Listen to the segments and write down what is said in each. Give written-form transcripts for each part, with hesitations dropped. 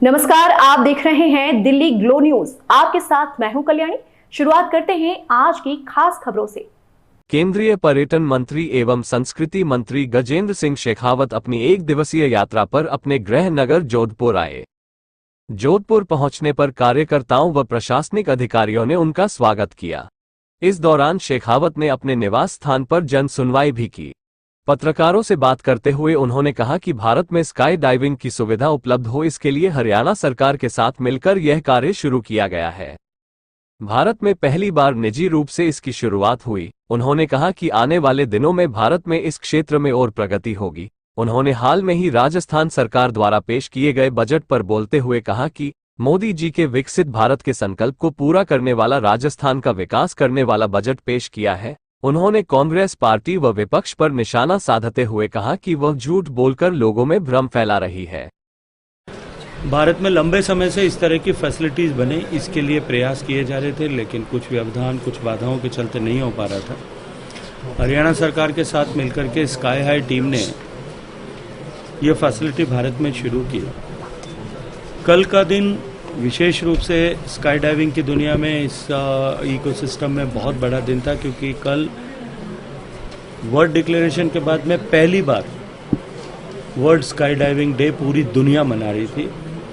नमस्कार, आप देख रहे हैं दिल्ली ग्लो न्यूज। आपके साथ मैं हूं कल्याणी। शुरुआत करते हैं आज की खास खबरों से। केंद्रीय पर्यटन मंत्री एवं संस्कृति मंत्री गजेंद्र सिंह शेखावत अपनी एक दिवसीय यात्रा पर अपने गृह नगर जोधपुर आए। जोधपुर पहुंचने पर कार्यकर्ताओं व प्रशासनिक अधिकारियों ने उनका स्वागत किया। इस दौरान शेखावत ने अपने निवास स्थान पर जन सुनवाई भी की। पत्रकारों से बात करते हुए उन्होंने कहा कि भारत में स्काई डाइविंग की सुविधा उपलब्ध हो, इसके लिए हरियाणा सरकार के साथ मिलकर यह कार्य शुरू किया गया है। भारत में पहली बार निजी रूप से इसकी शुरुआत हुई। उन्होंने कहा कि आने वाले दिनों में भारत में इस क्षेत्र में और प्रगति होगी। उन्होंने हाल में ही राजस्थान सरकार द्वारा पेश किए गए बजट पर बोलते हुए कहा कि मोदी जी के विकसित भारत के संकल्प को पूरा करने वाला, राजस्थान का विकास करने वाला बजट पेश किया है। उन्होंने कांग्रेस पार्टी व विपक्ष पर निशाना साधते हुए कहा कि वह झूठ बोलकर लोगों में भ्रम फैला रही है। भारत में लंबे समय से इस तरह की फैसिलिटीज़ बने, इसके लिए प्रयास किए जा रहे थे, लेकिन कुछ व्यवधान, कुछ बाधाओं के चलते नहीं हो पा रहा था। हरियाणा सरकार के साथ मिलकर के स्काई हाई टीम ने यह फैसिलिटी भारत में शुरू की। कल का दिन विशेष रूप से स्काई डाइविंग की दुनिया में, इस इकोसिस्टम में बहुत बड़ा दिन था, क्योंकि कल वर्ल्ड डिक्लेरेशन के बाद में पहली बार वर्ल्ड स्काई डाइविंग डे पूरी दुनिया मना रही थी।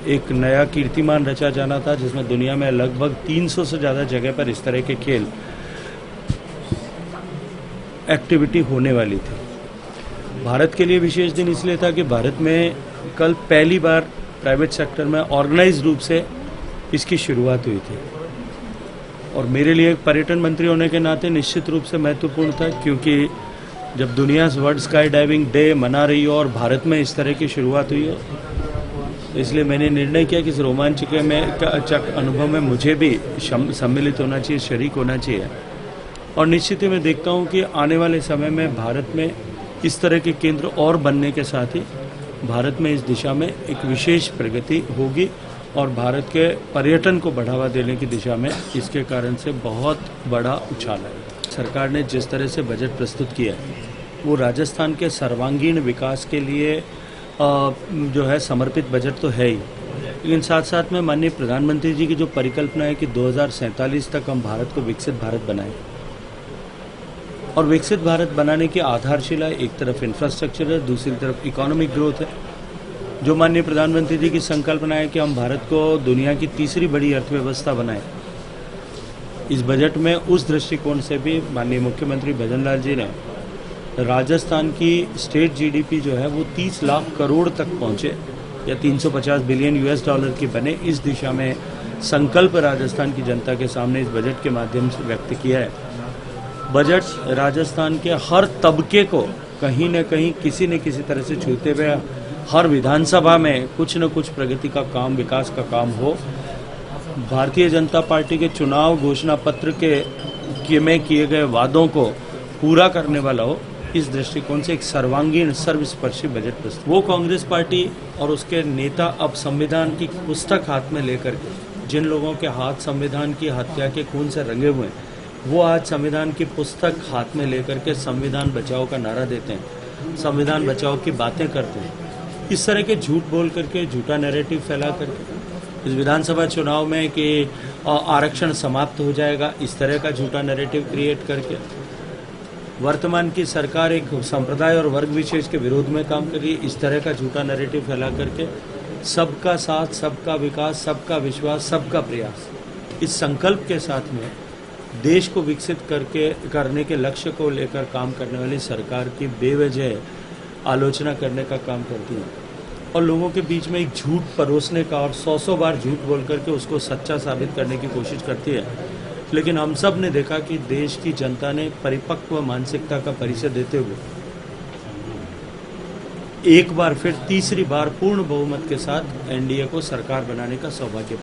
एक नया कीर्तिमान रचा जाना था, जिसमें दुनिया में लगभग 300 से ज़्यादा जगह पर इस तरह के खेल एक्टिविटी होने वाली थी। भारत के लिए विशेष दिन इसलिए था कि भारत में कल पहली बार प्राइवेट सेक्टर में ऑर्गेनाइज रूप से इसकी शुरुआत हुई थी। और मेरे लिए पर्यटन मंत्री होने के नाते निश्चित रूप से महत्वपूर्ण था, क्योंकि जब दुनिया वर्ल्ड स्काई डाइविंग डे मना रही हो और भारत में इस तरह की शुरुआत हुई हो, इसलिए मैंने निर्णय किया कि इस रोमांचक अनुभव में मुझे भी सम्मिलित होना चाहिए, शरीक होना चाहिए। और निश्चित ही मैं देखता हूँ कि आने वाले समय में भारत में इस तरह के केंद्र और बनने के साथ ही भारत में इस दिशा में एक विशेष प्रगति होगी और भारत के पर्यटन को बढ़ावा देने की दिशा में इसके कारण से बहुत बड़ा उछाल है। सरकार ने जिस तरह से बजट प्रस्तुत किया है, वो राजस्थान के सर्वांगीण विकास के लिए जो है समर्पित बजट तो है ही, लेकिन साथ साथ में माननीय प्रधानमंत्री जी की जो परिकल्पना है कि 2047 तक हम भारत को विकसित भारत बनाएं, और विकसित भारत बनाने की आधारशिला एक तरफ इंफ्रास्ट्रक्चर है, दूसरी तरफ इकोनॉमिक ग्रोथ है। जो माननीय प्रधानमंत्री जी की संकल्पना है कि हम भारत को दुनिया की तीसरी बड़ी अर्थव्यवस्था बनाएं, इस बजट में उस दृष्टिकोण से भी माननीय मुख्यमंत्री भजनलाल जी ने राजस्थान की स्टेट जीडीपी जो है वो 30 लाख करोड़ तक पहुंचे या 350 बिलियन US डॉलर की बने, इस दिशा में संकल्प राजस्थान की जनता के सामने इस बजट के माध्यम से व्यक्त किया है। बजट राजस्थान के हर तबके को कहीं न कहीं किसी न किसी तरह से छूते हुए हर विधानसभा में कुछ न कुछ प्रगति का काम, विकास का काम हो। भारतीय जनता पार्टी के चुनाव घोषणा पत्र में किए गए वादों को पूरा करने वाला हो, इस दृष्टिकोण से एक सर्वांगीण सर्वस्पर्शी बजट प्रस्तुत। वो कांग्रेस पार्टी और उसके नेता अब संविधान की पुस्तक हाथ में लेकर के, जिन लोगों के हाथ संविधान की हत्या के खून से रंगे हुए हैं, वो आज संविधान की पुस्तक हाथ में लेकर के संविधान बचाओ का नारा देते हैं, संविधान बचाओ की बातें करते हैं। इस तरह के झूठ बोल करके, झूठा नैरेटिव फैला करके इस विधानसभा चुनाव में कि आरक्षण समाप्त हो जाएगा, इस तरह का झूठा नैरेटिव क्रिएट करके वर्तमान की सरकार एक संप्रदाय और वर्ग विशेष के विरोध में काम कर रही है, इस तरह का झूठा नैरेटिव फैला करके सबका साथ, सबका विकास, सबका विश्वास, सबका प्रयास, इस संकल्प के साथ में देश को विकसित करने के लक्ष्य को लेकर काम करने वाली सरकार की बेवजह आलोचना करने का काम करती है और लोगों के बीच में एक झूठ परोसने का और 100 बार झूठ बोल करके उसको सच्चा साबित करने की कोशिश करती है। लेकिन हम सब ने देखा कि देश की जनता ने परिपक्व मानसिकता का परिचय देते हुए एक बार फिर तीसरी बार पूर्ण बहुमत के साथ एनडीए को सरकार बनाने का सौभाग्य